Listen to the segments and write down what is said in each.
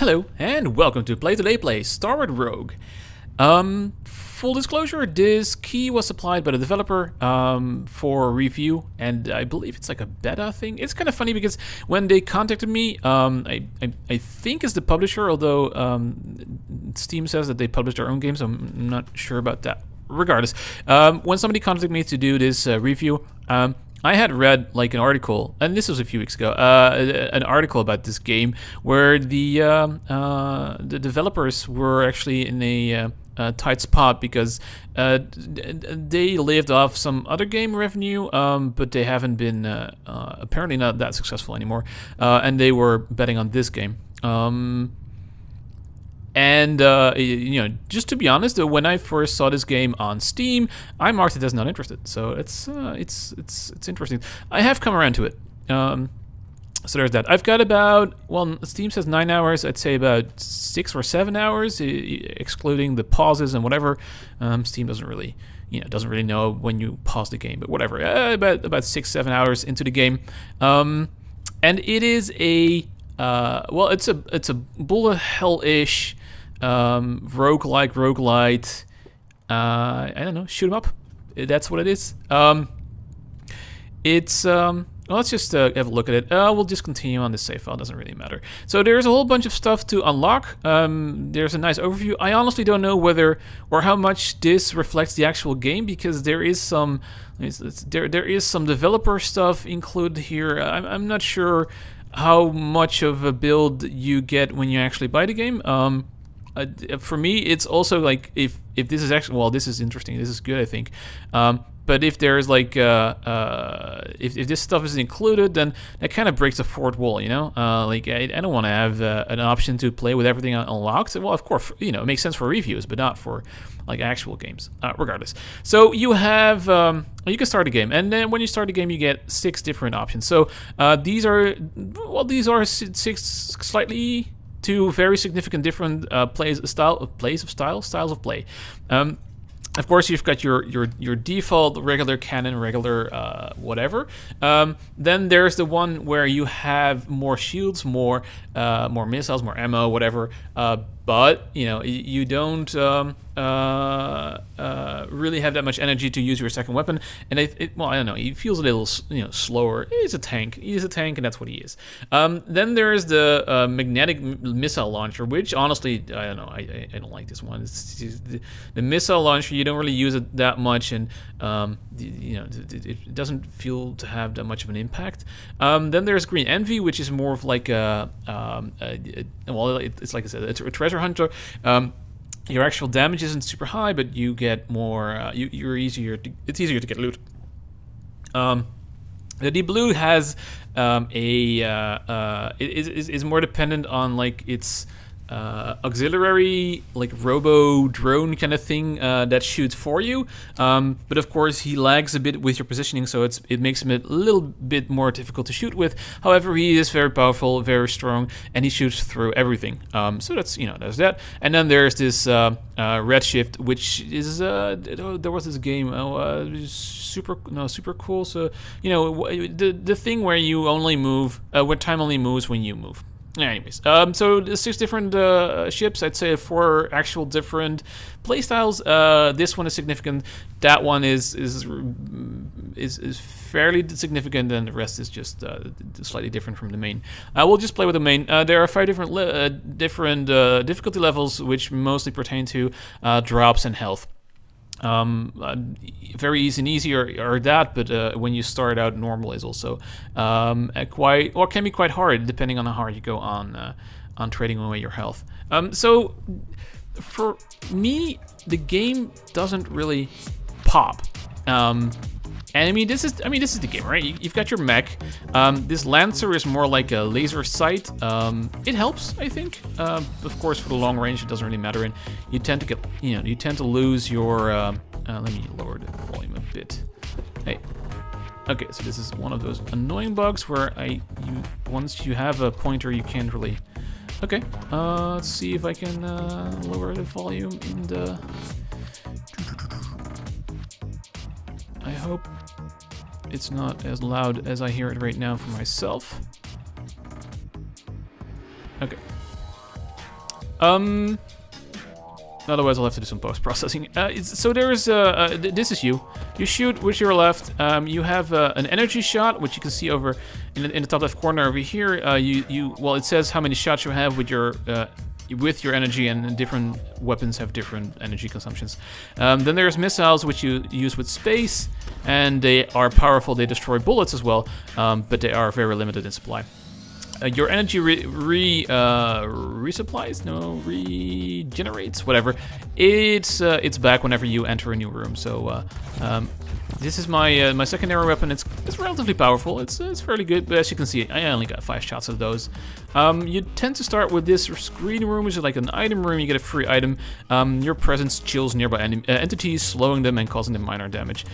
Hello, and welcome to Play Today Play Starward Rogue. Full disclosure, this key was supplied by the developer for review, and I believe it's like a beta thing. It's kind of funny because when they contacted me, I think it's the publisher, although Steam says that they publish their own games. I'm not sure about that. Regardless, when somebody contacted me to do this review, I had read like an article, and this was a few weeks ago, an article about this game where the developers were actually in a tight spot because they lived off some other game revenue, but they haven't been apparently not that successful anymore, and they were betting on this game. And just to be honest, when I first saw this game on Steam, I marked it as not interested. So it's interesting. I have come around to it. So there's that. I've got about, well, Steam says 9 hours. I'd say about 6 or 7 hours, excluding the pauses and whatever. Steam doesn't really know when you pause the game, but whatever. About 6-7 hours into the game, and it is a it's a bullet hell-ish roguelite. I don't know, shoot 'em up. That's what it is. Let's just have a look at it. We'll just continue on this save file. Doesn't really matter. So there's a whole bunch of stuff to unlock. There's a nice overview. I honestly don't know whether or how much this reflects the actual game, because there is some there is some developer stuff included here. I'm not sure how much of a build you get when you actually buy the game. For me, it's also like if this is actually, well, this is interesting. This is good, I think. But if there's like if this stuff is included, then that kind of breaks the fourth wall, you know. I don't want to have an option to play with everything unlocked. Well, of course, it makes sense for reviews, but not for like actual games. Regardless, so you have you can start a game, and then when you start a game, you get 6 different options. So these are 6 slightly to very significant different styles of play. Of course, you've got your default regular cannon, regular whatever. Then there's the one where you have more shields, more missiles, more ammo, whatever. But you don't really have that much energy to use your second weapon, and I don't know. He feels a little slower. He's a tank, and that's what he is. Then there's the magnetic missile launcher, which honestly I don't know. I don't like this one. It's the missile launcher. You don't really use it that much, and it doesn't feel to have that much of an impact. Then there's Green Envy, which is more of like it's like I said, it's a treasure hunter. Your actual damage isn't super high, but you get more. It's easier to get loot. The Deep Blue has is more dependent on like its auxiliary, like robo drone kind of thing that shoots for you. But of course he lags a bit with your positioning, so it makes him a little bit more difficult to shoot with. However, he is very powerful, very strong, and he shoots through everything. So that's there's that. And then there's this Redshift, which is there was this game super cool. So the thing where you only move where time only moves when you move. Anyways, so the 6 different ships, I'd say 4 actual different playstyles. This one is significant. That one is fairly significant, and the rest is just slightly different from the main. We'll just play with the main. There are 5 different difficulty levels, which mostly pertain to drops and health. Very easy and easier that, but when you start out, normal is also can be quite hard, depending on how hard you go on trading away your health. So for me, the game doesn't really pop. And I mean, this is the game, right? You've got your mech. This Lancer is more like a laser sight. It helps, I think. Of course, for the long range, it doesn't really matter, and you tend to lose your. Let me lower the volume a bit. Hey. Okay, so this is one of those annoying bugs where once you have a pointer, you can't really. Okay. Let's see if I can lower the volume in the. I hope it's not as loud as I hear it right now for myself. Okay. Otherwise, I'll have to do some post-processing. So there's this is you. You shoot with your left. You have an energy shot, which you can see over in the top left corner over here. Well, it says how many shots you have with your energy, and different weapons have different energy consumptions. Then there's missiles, which you use with space, and they are powerful. They destroy bullets as well, but they are very limited in supply. Your energy resupplies? No, regenerates? Whatever. It's back whenever you enter a new room. So this is my my secondary weapon. It's relatively powerful. It's fairly good, but as you can see, I only got 5 shots of those. You tend to start with this screen room, which is like an item room. You get a free item. Your presence chills nearby entities, slowing them and causing them minor damage.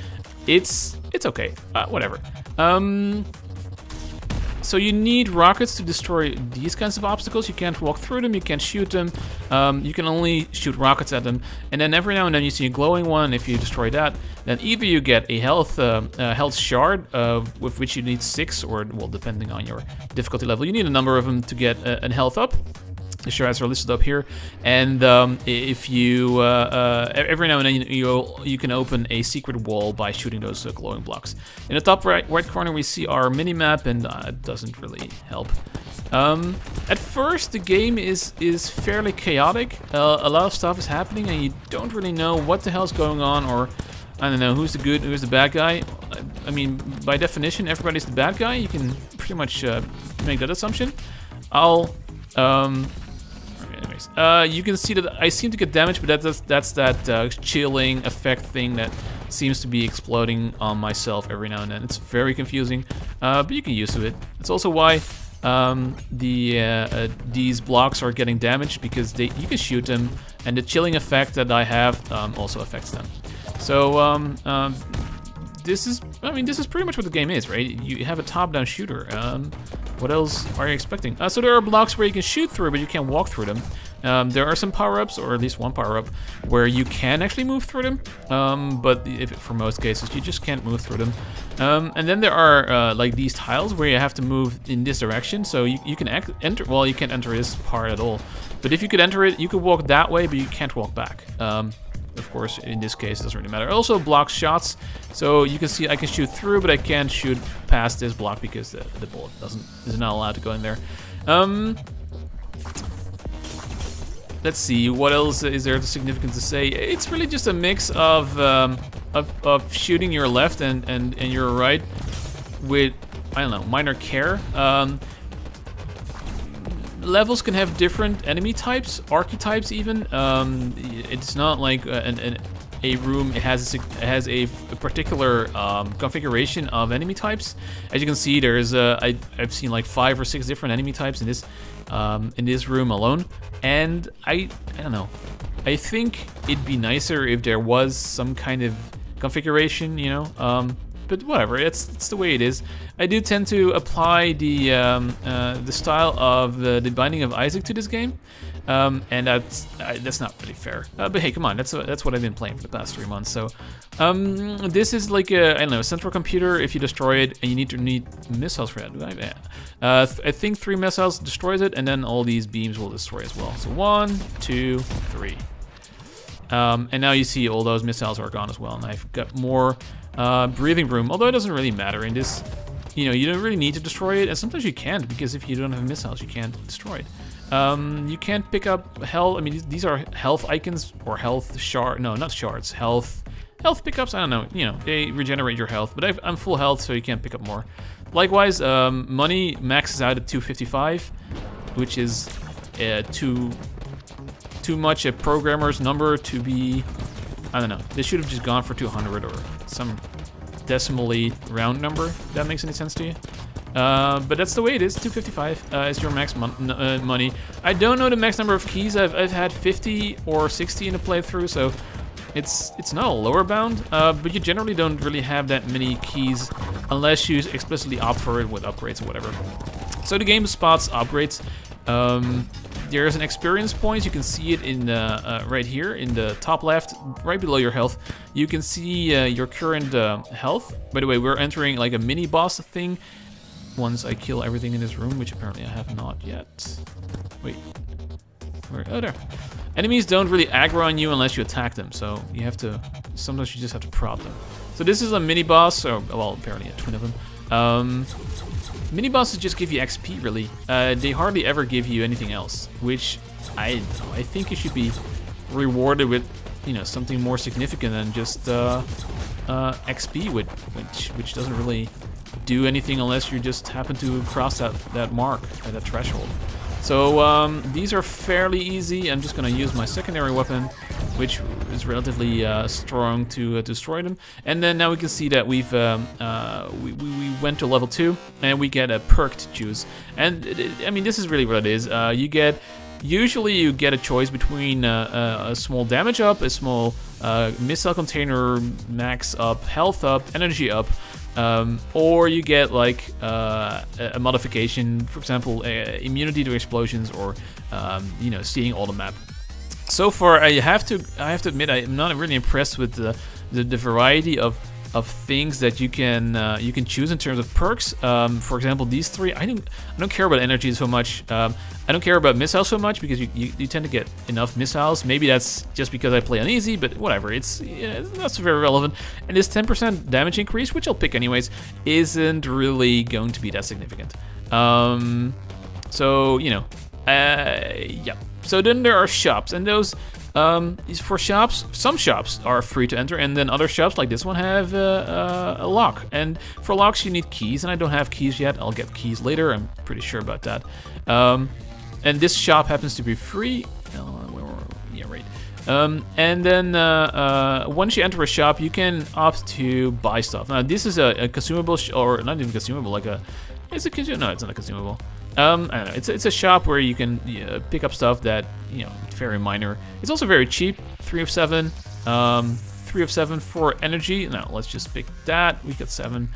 It's okay. Whatever. So you need rockets to destroy these kinds of obstacles. You can't walk through them, you can't shoot them. You can only shoot rockets at them. And then every now and then you see a glowing one. If you destroy that, then either you get a health shard, with which you need 6, or, well, depending on your difficulty level, you need a number of them to get a health up. The shards are listed up here, and if you every now and then you can open a secret wall by shooting those glowing blocks. In the top right corner we see our mini map, and it doesn't really help. At first the game is fairly chaotic. A lot of stuff is happening, and you don't really know what the hell's going on, or I don't know who's the good, who's the bad guy. I mean, by definition, everybody's the bad guy. You can pretty much make that assumption. Anyways, you can see that I seem to get damaged, but that's that chilling effect thing that seems to be exploding on myself every now and then. It's very confusing, but you can get used to it. It's also why these blocks are getting damaged, because you can shoot them, and the chilling effect that I have also affects them. So this is pretty much what the game is, right? You have a top-down shooter. What else are you expecting? So there are blocks where you can shoot through, but you can't walk through them. There are some power-ups, or at least one power-up, where you can actually move through them, but for most cases, you just can't move through them. And then there are like these tiles where you have to move in this direction, so you can enter. Well, you can't enter this part at all, but if you could enter it, you could walk that way, but you can't walk back. Of course, in this case, it doesn't really matter. It also blocks shots, so you can see I can shoot through, but I can't shoot past this block because the bullet is not allowed to go in there. Let's see, what else is there significant to say? It's really just a mix of shooting your left and your right with, I don't know, minor care. Levels can have different enemy types, archetypes even. It's not like a room. It has a particular configuration of enemy types. As you can see, there's I've seen like 5 or 6 different enemy types in this room alone. And I don't know. I think it'd be nicer if there was some kind of configuration, you know. But whatever, it's the way it is. I do tend to apply the style of the Binding of Isaac to this game, and that's not really fair. But hey, come on, that's what I've been playing for the past 3 months. So this is like a central computer. If you destroy it, and you need missiles for that. I think 3 missiles destroys it, and then all these beams will destroy as well. So 1, 2, 3. And now you see all those missiles are gone as well, and I've got more breathing room, although it doesn't really matter in this. You don't really need to destroy it, and sometimes you can't, because if you don't have missiles, you can't destroy it. You can't pick up health. I mean, these are health icons, or health shard. No, not shards. Health pickups. I don't know. They regenerate your health, but I'm full health, so you can't pick up more. Likewise, money maxes out at 255, which is too much a programmer's number to be. I don't know. They should have just gone for 200 or some decimally round number. If that makes any sense to you? But that's the way it is. 255 is your max money. I don't know the max number of keys. I've had 50 or 60 in a playthrough, so it's not a lower bound. But you generally don't really have that many keys unless you explicitly opt for it with upgrades or whatever. So the game spots upgrades. There's an experience point. You can see it in right here in the top left, right below your health. You can see your current health. By the way, we're entering like a mini boss thing once I kill everything in this room, which apparently I have not yet. Wait, Oh, there. Enemies don't really aggro on you unless you attack them, so you have to... Sometimes you just have to prod them. So this is a mini-boss, or, well, apparently a twin of them. Mini-bosses just give you XP, really. They hardly ever give you anything else, which I think you should be rewarded with, you know, something more significant than just XP, which doesn't really do anything unless you just happen to cross that mark, that threshold. So these are fairly easy. I'm just gonna use my secondary weapon, which is relatively strong to destroy them. And then now we can see that we went to level 2, and we get a perk to choose. And I mean, this is really what it is. Usually you get a choice between a small damage up, a small missile container max up, health up, energy up, or you get like a modification, for example, immunity to explosions, or you know, seeing all the map. So far, I have to admit, I'm not really impressed with the variety of things that you can choose in terms of perks. For example, these three, I don't care about energy so much. I don't care about missiles so much because you tend to get enough missiles. Maybe that's just because I play on easy, but whatever. It's not so very relevant. And this 10% damage increase, which I'll pick anyways, isn't really going to be that significant. So you know, yeah. So then there are shops, and those. For shops, some shops are free to enter, and then other shops like this one have a lock. And for locks you need keys, and I don't have keys yet. I'll get keys later, I'm pretty sure about that. And this shop happens to be free. Yeah, right. And then once you enter a shop, you can opt to buy stuff. Now this is a consumable, or not even consumable, like it's a consumable. No, it's not a consumable. I don't know. It's a shop where you can pick up stuff that, you know, very minor. It's also very cheap. 3 of 7. 3 of 7 for energy. Now let's just pick that. We got 7.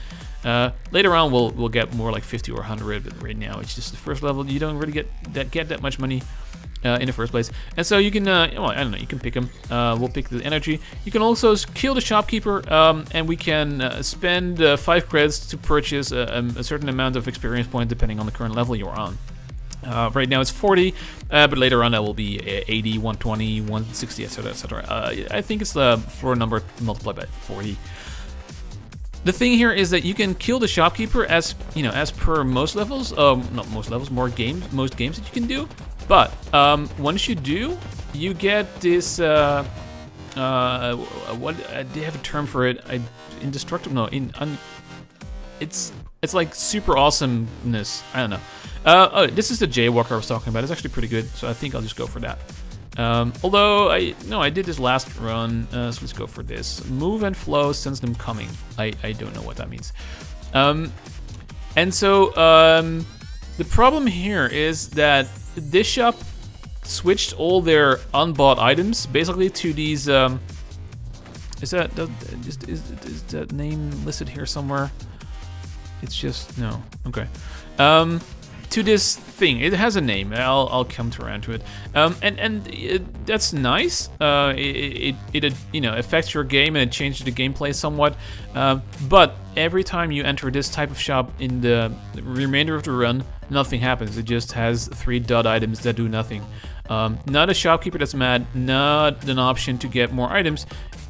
Later on we'll get more like 50 or 100, but right now it's just the first level. You don't really get that much money in the first place. And so you can, well, I don't know, you can pick them. We'll pick the energy. You can also kill the shopkeeper, and we can spend 5 credits to purchase a certain amount of experience point depending on the current level you're on. Right now it's 40, but later on that will be 80, 120, 160, etc., etc. I think it's the floor number multiplied by 40. The thing here is that you can kill the shopkeeper as, you know, as per most levels. Not most levels, most games that you can do. But once you do, you get this. What they have a term for it? Indestructible? No, it's like super awesomeness. I don't know. Oh, this is the jaywalker I was talking about. It's actually pretty good, so I think I'll just go for that. Although I did this last run, so let's go for this. Move and flow, sense them coming. I don't know what that means. And so the problem here is that this shop switched all their unbought items basically to these. Is that name listed here somewhere? It's just no. Okay. To this thing, it has a name. I'll come around to it. And that's nice. It you know, affects your game and it changes the gameplay somewhat. But every time you enter this type of shop in the remainder of the run, nothing happens. It just has 3 dot items that do nothing. Not a shopkeeper that's mad. Not an option to get more items.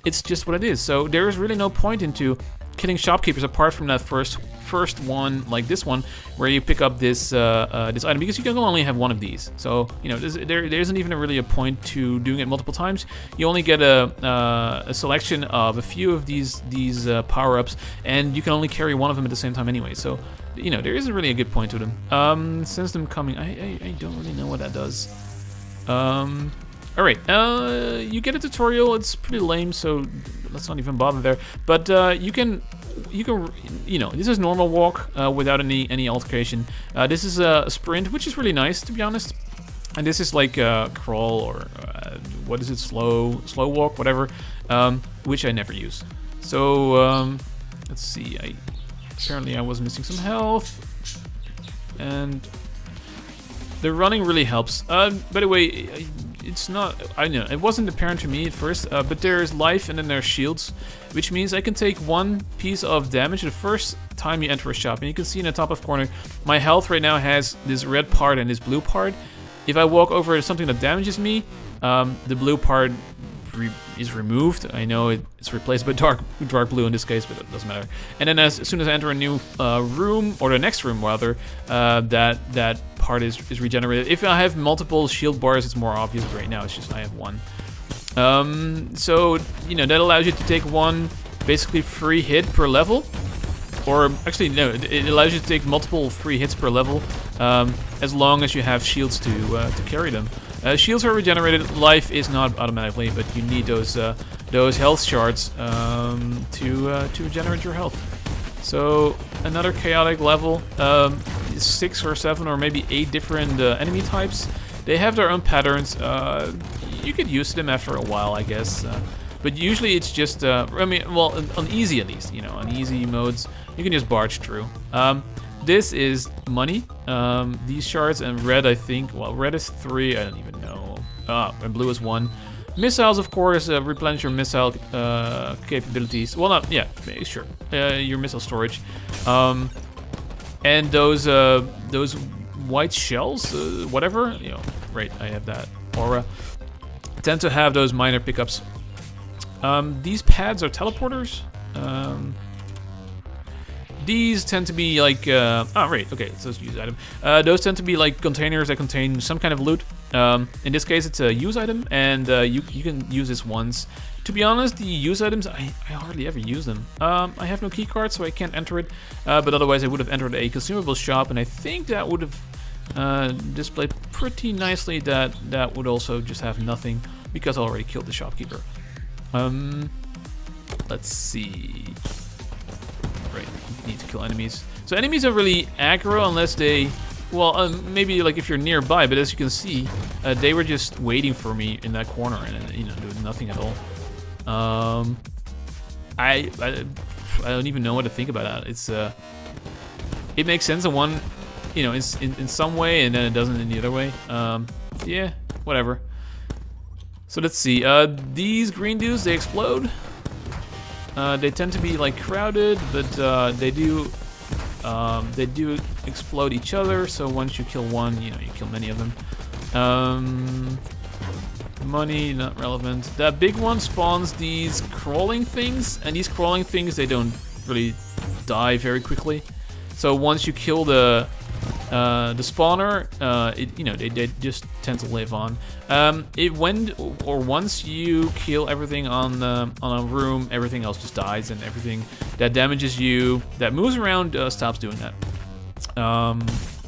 It's just what it is. So there is really no point into killing shopkeepers apart from that first one, like this one, where you pick up this this item, because you can only have one of these. So you know, there isn't even really a point to doing it multiple times. You only get a selection of a few of these power-ups, and you can only carry one of them at the same time anyway. So you know, there isn't really a good point to them. Sense them coming, I don't really know what that does. All right, you get a tutorial. It's pretty lame, so let's not even bother there. But you can, you know, this is normal walk without any altercation. This is a sprint, which is really nice, to be honest. And this is like crawl, or what is it, slow walk, whatever, which I never use. So let's see. Apparently I was missing some health, and the running really helps. By the way, it's not, I know, it wasn't apparent to me at first, but there's life and then there's shields, which means I can take 1 piece of damage the first time you enter a shop. And you can see in the top left corner, my health right now has this red part and this blue part. if I walk over something that damages me, the blue part is removed. I know it's replaced by dark blue in this case, but it doesn't matter. And then as soon as I enter a new room, or the next room rather, that part is regenerated. If I have multiple shield bars, it's more obvious. Right now it's just I have one. So that allows you to take one basically free hit per level, or actually no, it allows you to take multiple free hits per level, as long as you have shields to carry them. Shields are regenerated. Life is not automatically, but you need those health shards to regenerate your health. So another chaotic level, 6 or 7 or maybe 8 different enemy types. They have their own patterns. You could use them after a while, I guess. But usually it's just, on easy at least, on easy modes, you can just barge through. This is money, these shards, and red, I think, well, red is 3, I don't even know. And blue is 1. Missiles, of course, replenish your missile capabilities. Well, not, yeah, sure, your missile storage. And those white shells, whatever, right, I have that aura, tend to have those minor pickups. These pads are teleporters. These tend to be like, right, okay, so let's use item. Those tend to be like containers that contain some kind of loot. In this case, it's a use item, and you can use this once. To be honest, the use items, I hardly ever use them. I have no key card, so I can't enter it, but otherwise I would have entered a consumable shop, and I think that would have displayed pretty nicely that would also just have nothing, because I already killed the shopkeeper. Let's see. Right, you need to kill enemies. So enemies are really aggro unless they, well, maybe like if you're nearby, but as you can see, they were just waiting for me in that corner and doing nothing at all. I don't even know what to think about that. It's it makes sense in one, in some way, and then it doesn't in the other way. Yeah, whatever. So let's see. These green dudes, they explode. They tend to be like crowded, but they do explode each other. So once you kill one, you kill many of them. Money, not relevant. That big one spawns these crawling things, and these crawling things, they don't really die very quickly. So once you kill the spawner, they just tend to live on. Once you kill everything on a room, everything else just dies, and everything that damages you, that moves around, stops doing that.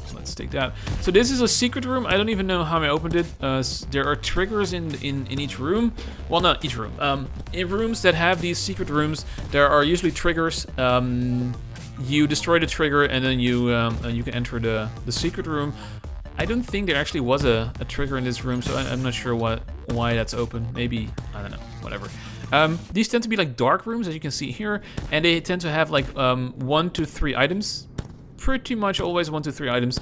So let's take that. So this is a secret room. I don't even know how I opened it. There are triggers in each room. Well, not each room. In rooms that have these secret rooms, there are usually triggers. You destroy the trigger, and then you can enter the secret room. I don't think there actually was a trigger in this room, so I'm not sure why that's open. Maybe, I don't know, whatever. These tend to be like dark rooms, as you can see here, and they tend to have like 1 to 3 items. Pretty much always 1 to 3 items.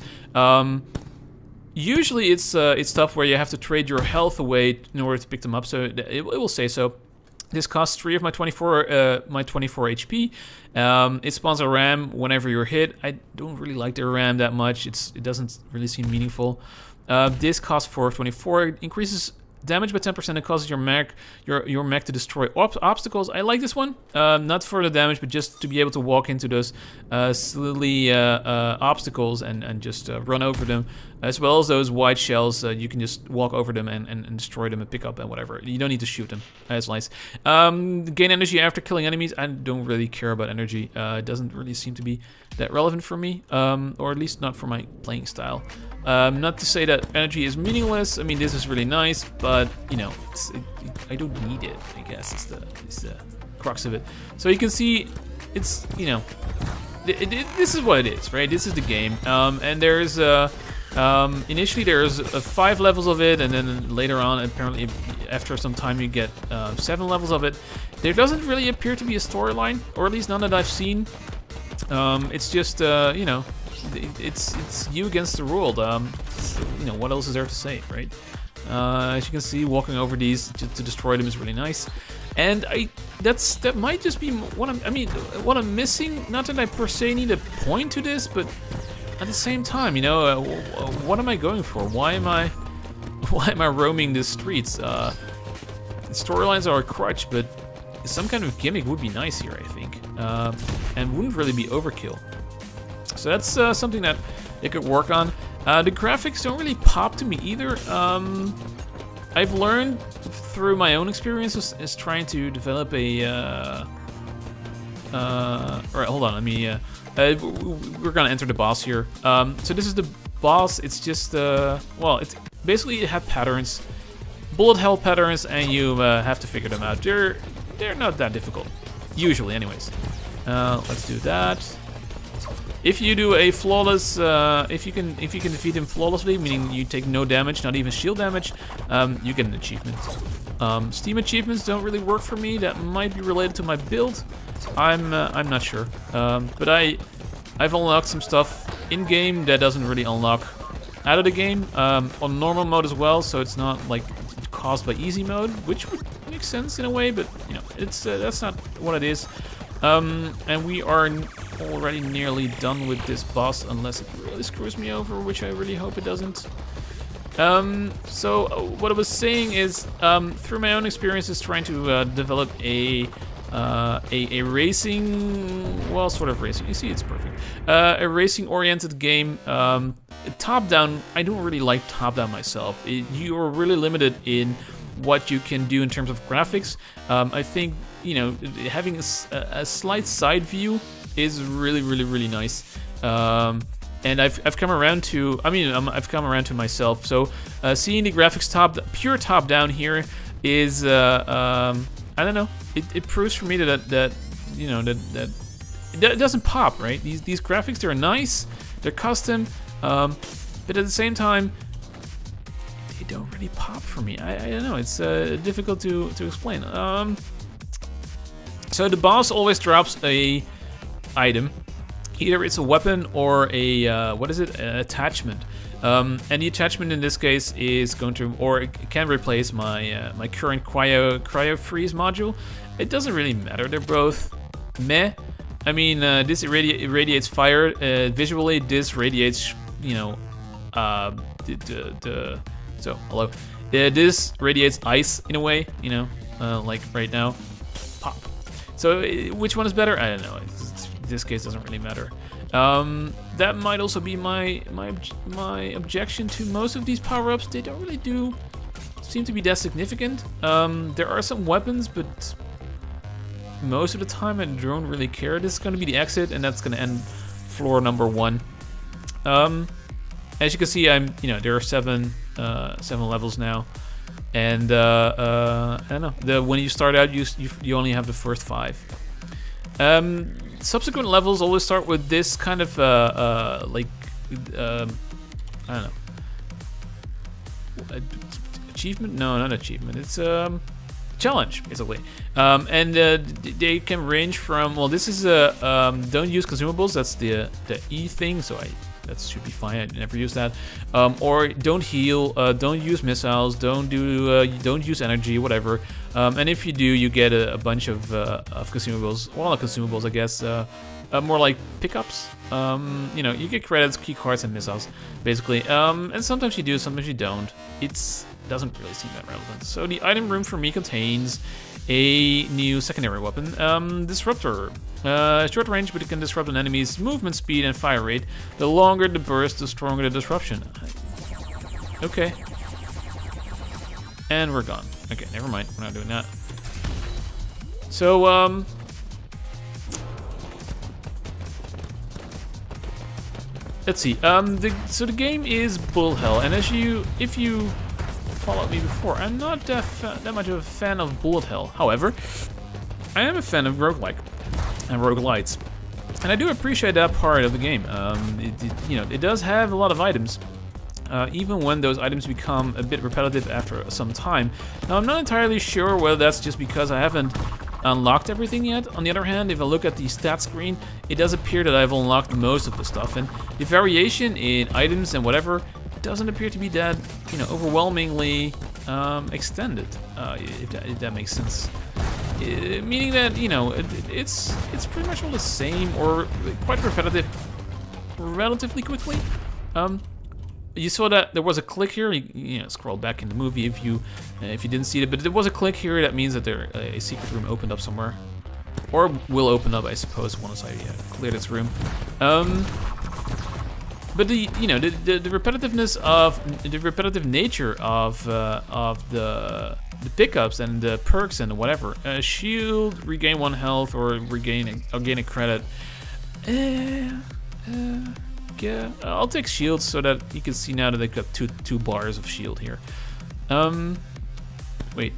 Usually it's stuff where you have to trade your health away in order to pick them up, so it will say so. This costs 3 of my 24 HP. It spawns a ram whenever you're hit. I don't really like the ram that much. It doesn't really seem meaningful. This costs 4 of 24. It increases damage by 10%. It causes your mech to destroy obstacles. I like this one. Not for the damage, but just to be able to walk into those silly obstacles and just run over them. As well as those white shells, you can just walk over them and destroy them and pick up and whatever. You don't need to shoot them. That's nice. Gain energy after killing enemies. I don't really care about energy. It doesn't really seem to be that relevant for me, or at least not for my playing style. Not to say that energy is meaningless. I mean, this is really nice, but I don't need it. I guess it's the crux of it. So you can see, it's this is what it is, right? This is the game, and there's initially there's 5 levels of it, and then later on, apparently after some time, you get 7 levels of it. There doesn't really appear to be a storyline, or at least none that I've seen. It's just it's you against the world. What else is there to say, right? As you can see, walking over these to destroy them is really nice, and that might just be what I'm missing. Not that I per se need a point to this, but at the same time, what am I going for? Why am I why am I roaming the streets? Storylines are a crutch, but some kind of gimmick would be nice here, I think, and wouldn't really be overkill. So that's something that they could work on. The graphics don't really pop to me either. I've learned through my own experiences is trying to develop a. Alright, hold on. Let me. We're gonna enter the boss here. So this is the boss. It's just well, it's basically you have patterns, bullet hell patterns, and you have to figure them out. They're not that difficult, usually, anyways. Let's do that. If you do a flawless, if you can defeat him flawlessly, meaning you take no damage, not even shield damage, you get an achievement. Steam achievements don't really work for me. That might be related to my build. I'm not sure. But I've unlocked some stuff in game that doesn't really unlock out of the game on normal mode as well. So it's not like caused by easy mode, which would make sense in a way, but you know, it's that's not what it is. And we are already nearly done with this boss, unless it really screws me over, which I really hope it doesn't. So what I was saying is, through my own experiences trying to develop a racing, well, sort of racing. You see, it's perfect. A racing-oriented game. Top-down, I don't really like top-down myself. You are really limited in what you can do in terms of graphics. I think, you know, having a slight side view is really nice. And I've come around to, I've come around to myself. So seeing the graphics pure top down here is, I don't know. It proves for me that you know that it doesn't pop, right? These graphics, they're nice, they're custom, but at the same time, they don't really pop for me. I don't know. It's difficult to explain. So the boss always drops a item. Either it's a weapon or a an attachment. And the attachment in this case is going to, or it can replace my my current cryo freeze module. It doesn't really matter. They're both meh. I mean, this irradiates fire visually. This radiates, you know, so hello. This radiates ice in a way, you know, like right now, pop. So which one is better? I don't know. This case doesn't really matter. That might also be my objection to most of these power-ups. They don't really seem to be that significant. There are some weapons, but most of the time I don't really care. This is going to be the exit, and that's going to end floor number 1. As you can see, there are seven levels now, and I don't know. When you start out, you only have the first 5. Subsequent levels always start with this kind of I don't know, achievement? No, not achievement. It's challenge, basically. And they can range from, well, this is don't use consumables. That's the E thing. So that should be fine. I never use that. Or don't heal. Don't use missiles. Don't use energy. Whatever. And if you do, you get a bunch of consumables. Well, not consumables, I guess. More like pickups. You get credits, key cards, and missiles, basically. And sometimes you do, sometimes you don't. It doesn't really seem that relevant. So the item room for me contains a new secondary weapon, Disruptor. Short range, but it can disrupt an enemy's movement speed and fire rate. The longer the burst, the stronger the disruption. Okay. And we're gone. Okay, never mind. We're not doing that. So, let's see. So the game is Bull Hell, and if you followed me before, I'm not that much of a fan of Bullet Hell. However, I am a fan of roguelike and roguelites, and I do appreciate that part of the game. It does have a lot of items, even when those items become a bit repetitive after some time. Now, I'm not entirely sure whether that's just because I haven't unlocked everything yet. On the other hand, if I look at the stat screen, it does appear that I've unlocked most of the stuff, and the variation in items and whatever doesn't appear to be that, overwhelmingly extended, if that makes sense. Meaning that, it's pretty much all the same, or quite repetitive relatively quickly. you saw that there was a click here. You know, scroll back in the movie if you didn't see it, but there was a click here. That means that a secret room opened up somewhere, or will open up, I suppose, once I clear this room. But the repetitiveness of the repetitive nature of the pickups and the perks and whatever, shield, regain 1 health, or gain a credit. Yeah, I'll take shields so that you can see now that they've got two bars of shield here. Wait.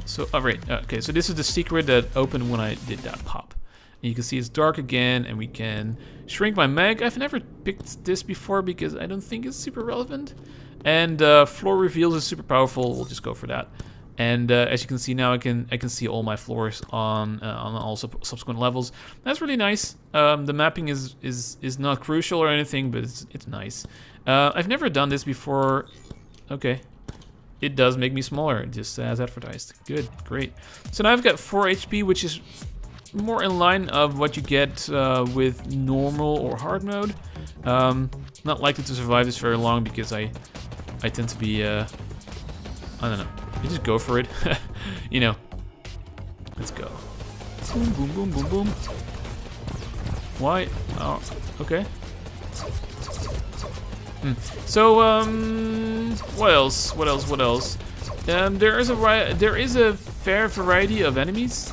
So, right. Okay, so this is the secret that opened when I did that pop. And you can see it's dark again, and we can shrink my mag. I've never picked this before because I don't think it's super relevant. And floor reveals is super powerful. We'll just go for that. And as you can see now, I can see all my floors on all subsequent levels. That's really nice. The mapping is not crucial or anything, but it's nice. I've never done this before. Okay. It does make me smaller, just as advertised. Good, great. So now I've got 4 HP, which is more in line of what you get with normal or hard mode. Not likely to survive this very long because I tend to be, I don't know. You just go for it. You know. Let's go. Boom, boom, boom, boom, boom. Why? Oh, okay. So, what else? What else? There is a fair variety of enemies.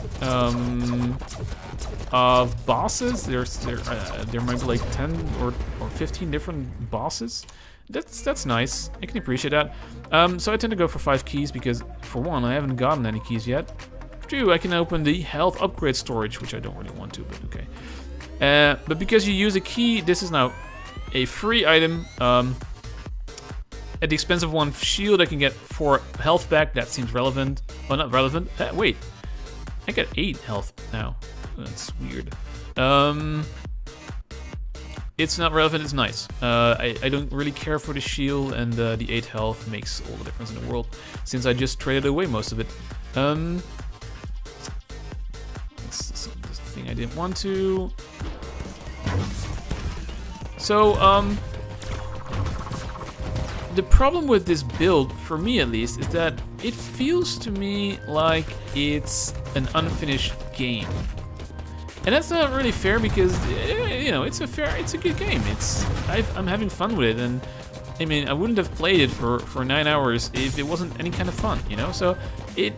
Of bosses. There might be like 10 or 15 different bosses. That's nice. I can appreciate that. So I tend to go for 5 keys because, for one, I haven't gotten any keys yet. For 2, I can open the health upgrade storage, which I don't really want to, but okay. But because you use a key, this is now a free item. At the expense of 1 shield, I can get 4 health back. That seems relevant. Well, not relevant. Wait, I got 8 health now. That's weird. It's not relevant, it's nice. I don't really care for the shield, and the 8 health makes all the difference in the world, since I just traded away most of it. This thing I didn't want to. So, the problem with this build, for me at least, is that it feels to me like it's an unfinished game. And that's not really fair because, you know, it's a good game. I'm having fun with it, and I mean, I wouldn't have played it for 9 hours if it wasn't any kind of fun, you know. So it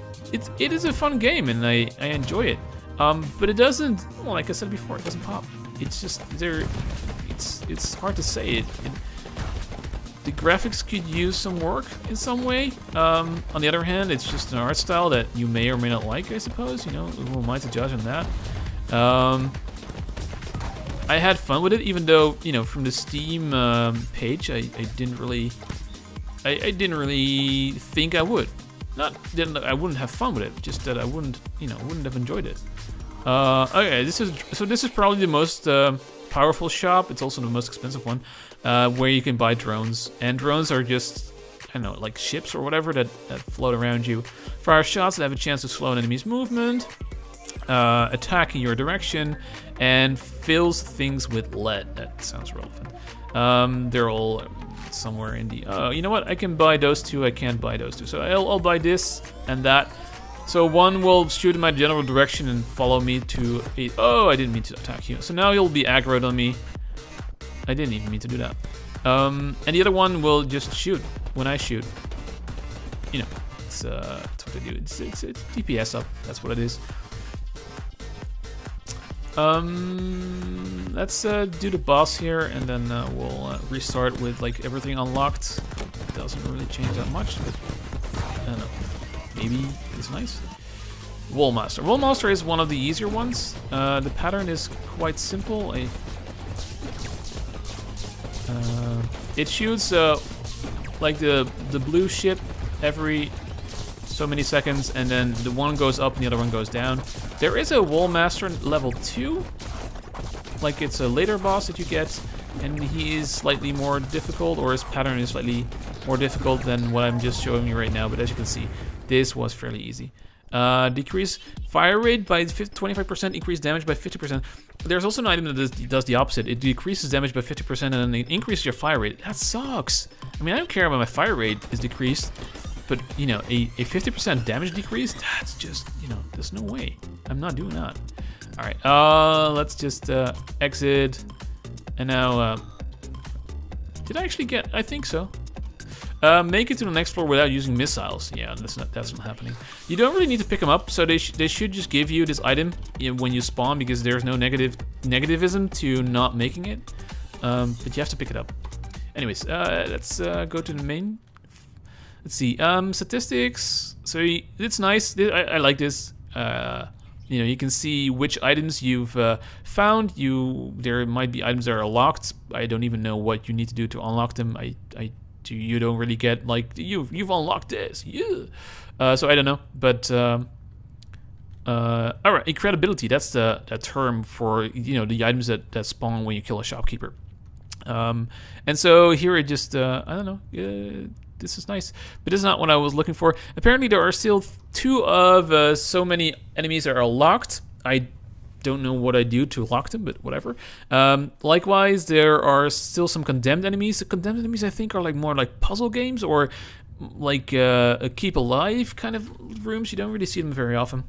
is a fun game, and I enjoy it. But it doesn't, well, like I said before, it doesn't pop. It's just there. It's hard to say. The graphics could use some work in some way. On the other hand, it's just an art style that you may or may not like, I suppose. You know, who am I to judge on that? I had fun with it, even though, you know, from the Steam page, I didn't really think I would. Not that I wouldn't have fun with it, just that I wouldn't have enjoyed it. Okay, this is probably the most powerful shop. It's also the most expensive one, where you can buy drones, and drones are just, I don't know, like ships or whatever that float around you. Fire shots that have a chance to slow an enemy's movement. Attack in your direction, and fills things with lead. That sounds relevant. They're all somewhere in the... you know what? I can buy those 2. I can't buy those 2. So I'll buy this and that. So 1 will shoot in my general direction and follow me to a... Oh, I didn't mean to attack you. So now you'll be aggroed on me. I didn't even mean to do that. And the other one will just shoot when I shoot. You know, it's what they do. It's DPS up. That's what it is. Let's do the boss here, and then we'll restart with like everything unlocked. It doesn't really change that much, but I don't know. Maybe it's nice. Wallmaster. Wallmaster is one of the easier ones. The pattern is quite simple. It shoots like the blue ship every so many seconds, and then the one goes up and the other one goes down. There is a Wallmaster level 2, like it's a later boss that you get, and he is slightly more difficult, or his pattern is slightly more difficult than what I'm just showing you right now, but as you can see, this was fairly easy. Decrease fire rate by 25%, increase damage by 50%. There's also an item that does the opposite. It decreases damage by 50% and then it increases your fire rate. That sucks. I mean, I don't care about my fire rate is decreased, but you know, a 50% damage decrease, that's just, you know, there's no way. I'm not doing that. All right, let's just exit. And now, did I actually get, I think so. Make it to the next floor without using missiles. Yeah, that's not happening. You don't really need to pick them up, so they should just give you this item when you spawn because there's no negativism to not making it. But you have to pick it up. Anyways, let's go to the main. Let's see. Statistics. So it's nice. I like this. You know, you can see which items you've found. There might be items that are locked. I don't even know what you need to do to unlock them. You don't really get like you've unlocked this, yeah. So I don't know, but all right, incredibility. That's that term for, you know, the items that spawn when you kill a shopkeeper. And so here it just I don't know. This is nice, but this is not what I was looking for. Apparently there are still 2 of so many enemies that are locked. I don't know what I do to lock them, but whatever. Likewise, there are still some condemned enemies. The condemned enemies, I think, are like more like puzzle games or like a keep alive kind of rooms. You don't really see them very often.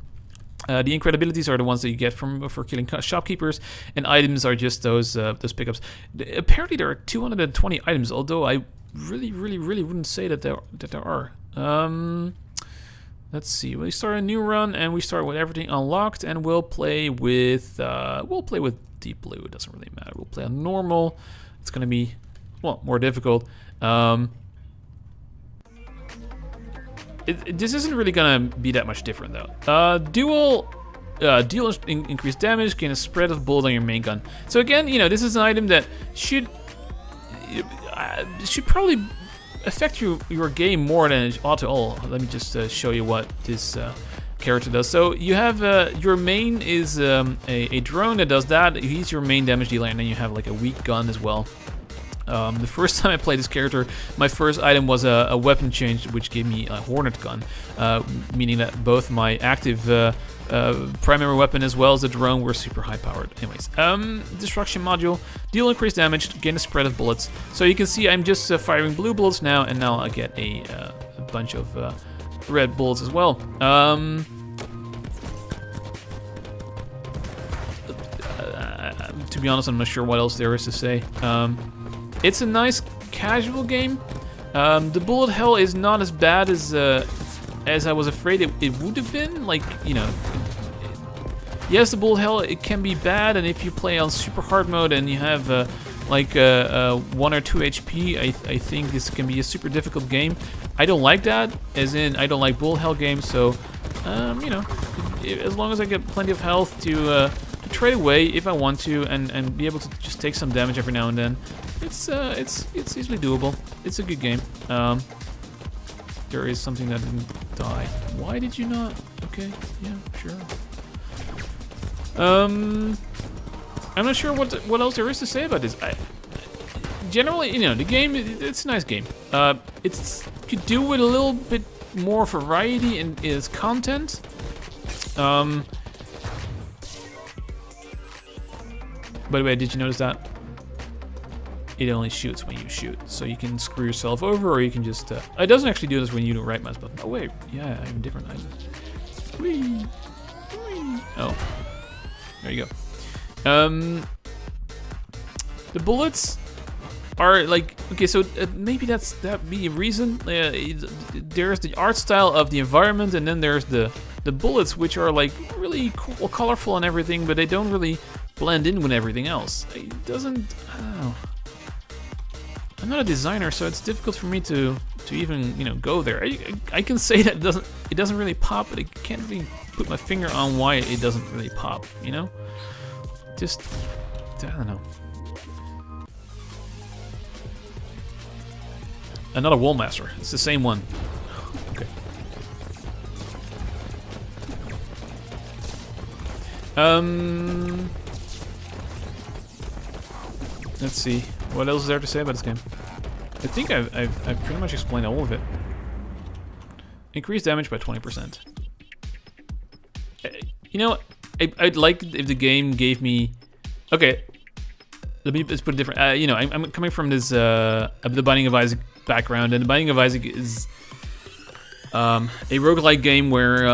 The incredibilities are the ones that you get for killing shopkeepers, and items are just those pickups. Apparently, there are 220 items, although I really wouldn't say that there are. Let's see. We start a new run, and we start with everything unlocked, and we'll play with deep blue. It doesn't really matter. We'll play on normal. It's gonna be, well, more difficult. This isn't really gonna be that much different though. Deal increased damage, gain a spread of bullet on your main gun. So again, you know, this is an item that should probably affect your game more than it ought to all. Let me just show you what this character does. So you have your main is a drone that does that. He's your main damage dealer, and then you have like a weak gun as well. The first time I played this character, my first item was a weapon change, which gave me a Hornet gun, meaning that both my active primary weapon as well as the drone were super high powered. Anyways, destruction module, deal increased damage, gain a spread of bullets. So you can see I'm just firing blue bullets now, and now I get a bunch of red bullets as well. To be honest, I'm not sure what else there is to say. It's a nice casual game. The bullet hell is not as bad as I was afraid it would have been. Like, you know, yes, the bullet hell, it can be bad, and if you play on super hard mode and you have like 1 or 2 HP, I think this can be a super difficult game. I don't like that, as in I don't like bullet hell games. So, you know, as long as I get plenty of health to trade away if I want to, and be able to just take some damage every now and then, it's easily doable. It's a good game. There is something that didn't die. Why did you not? Okay, yeah, sure. I'm not sure what else there is to say about this. Generally, you know, the game, it's a nice game. It's could do with a little bit more variety in its content. By the way, did you notice that? It only shoots when you shoot. So you can screw yourself over, or you can just... it doesn't actually do this when you do right mouse button. Oh, wait. Yeah, I have different items. Whee! Whee! Oh. There you go. The bullets are like... Okay, so maybe that be a reason. There's the art style of the environment, and then there's the bullets, which are like really cool, colorful and everything, but they don't really blend in with everything else. It doesn't... I don't know. I'm not a designer, so it's difficult for me to even, you know, go there. I can say that it doesn't really pop, but I can't really put my finger on why it doesn't really pop, you know? Just, I don't know. Another wall master. It's the same one. Okay. Let's see. What else is there to say about this game? I think I've pretty much explained all of it. Increased damage by 20%. You know, I'd like if the game gave me... Okay, let's put it different. You know, I'm coming from this the Binding of Isaac background, and the Binding of Isaac is a roguelike game where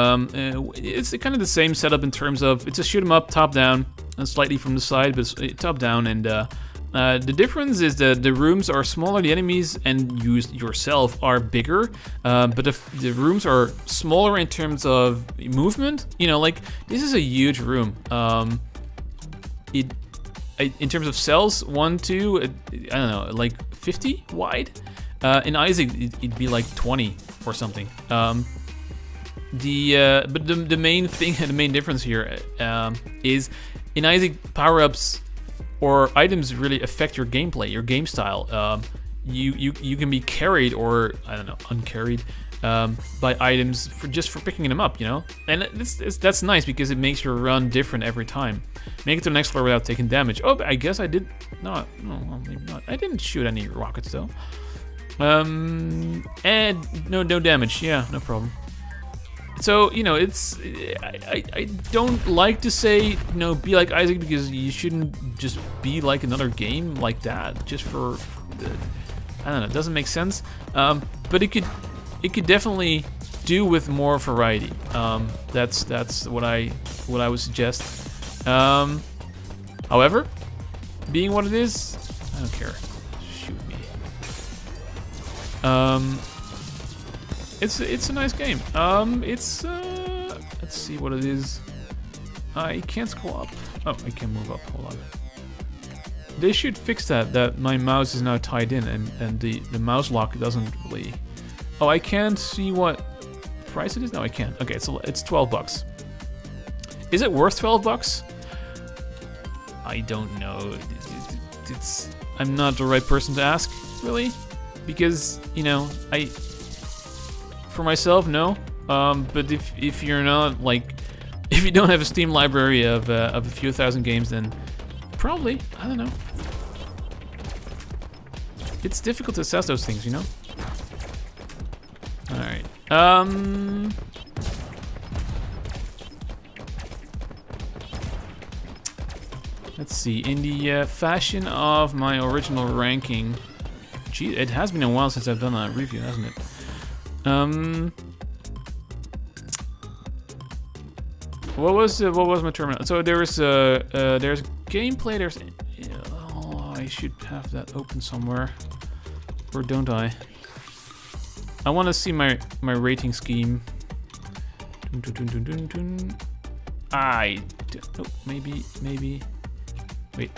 it's kind of the same setup in terms of it's a shoot 'em up, top down, and slightly from the side, but it's top down. And the difference is that the rooms are smaller, the enemies and you yourself are bigger, but the rooms are smaller in terms of movement. You know, like this is a huge room. In terms of cells, 1, 2, I don't know, like 50 wide. In Isaac, it'd be like 20 or something. But the main thing, the main difference here is in Isaac, power-ups or items really affect your gameplay, your game style. You can be carried or I don't know, uncarried by items just for picking them up, you know. And that's nice because it makes your run different every time. Make it to the next floor without taking damage. Oh, I guess I did not. No, well, maybe not. I didn't shoot any rockets though. And no damage. Yeah, no problem. So, you know, it's I don't like to say, you know, be like Isaac, because you shouldn't just be like another game like that just for I don't know, it doesn't make sense. But it could definitely do with more variety. That's what I would suggest. However, being what it is, I don't care. Shoot me. It's a nice game. Let's see what it is. I can't scroll up. Oh, I can move up. Hold on. They should fix that my mouse is now tied in and the mouse lock doesn't really... Oh, I can't see what price it is? No, I can't. Okay, so it's $12. Is it worth $12? I don't know. I'm not the right person to ask, really, because, you know, for myself, no. But if you're not, like, if you don't have a Steam library of a few thousand games, then probably, I don't know. It's difficult to assess those things, you know? Alright. Let's see. In the fashion of my original ranking... Gee, it has been a while since I've done a review, hasn't it? What was my terminal? So there's gameplay. There's... Oh, I should have that open somewhere. Or don't I? I want to see my rating scheme. Oh, maybe. Wait.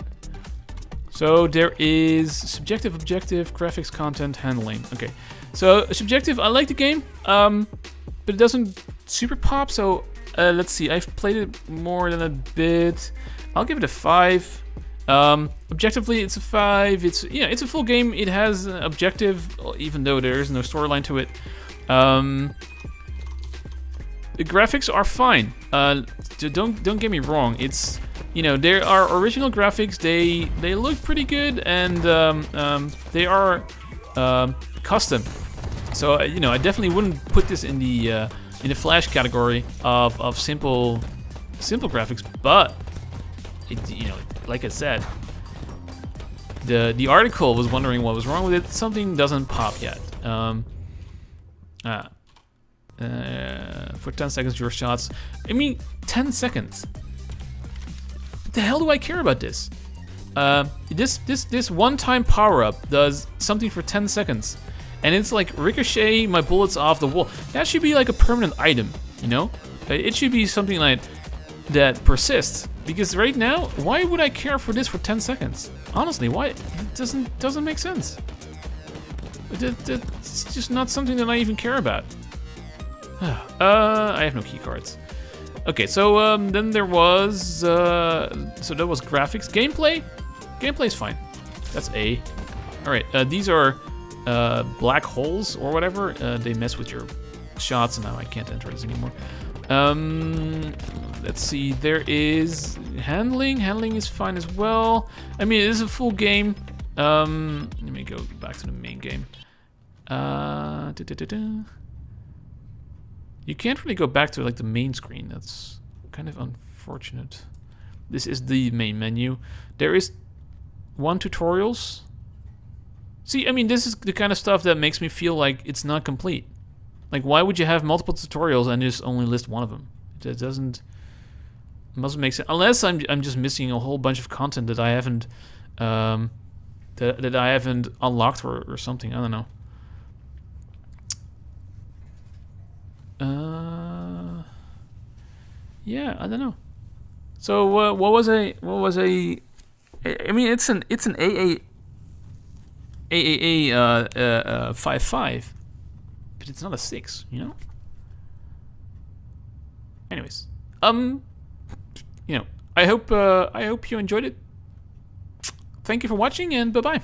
So there is subjective, objective, graphics, content, handling. Okay. So subjective, I like the game, but it doesn't super pop. So let's see. I've played it more than a bit. I'll give it a 5. Objectively, it's a 5. It's a full game. It has an objective, even though there is no storyline to it. The graphics are fine. Don't get me wrong. It's, you know, there are original graphics. They look pretty good, and they are custom. So you know, I definitely wouldn't put this in the Flash category of simple graphics. But you know, like I said, the article was wondering what was wrong with it. Something doesn't pop yet. For 10 seconds, your shots. I mean, 10 seconds. What the hell do I care about this? This one-time power-up does something for 10 seconds, and it's like ricochet my bullets off the wall. That should be like a permanent item, you know? It should be something like that persists. Because right now, why would I care for this for 10 seconds? Honestly, why? It doesn't make sense. It's just not something that I even care about. I have no key cards. Okay, so then there was so that was graphics. Gameplay is fine. That's A. All right, these are black holes or whatever. They mess with your shots, and now I can't enter this anymore. Let's see. There is handling. Handling is fine as well. I mean, it is a full game. Let me go back to the main game. You can't really go back to like the main screen. That's kind of unfortunate. This is the main menu. There is 1 tutorials. See, I mean, this is the kind of stuff that makes me feel like it's not complete. Like, why would you have multiple tutorials and just only list one of them? It doesn't make sense. Unless I'm just missing a whole bunch of content that I haven't that I haven't unlocked or something. I don't know. Yeah, I don't know. So what was a? I mean, it's an AAA 5.5, but it's not a 6. You know. Anyways, you know, I hope you enjoyed it. Thank you for watching, and bye bye.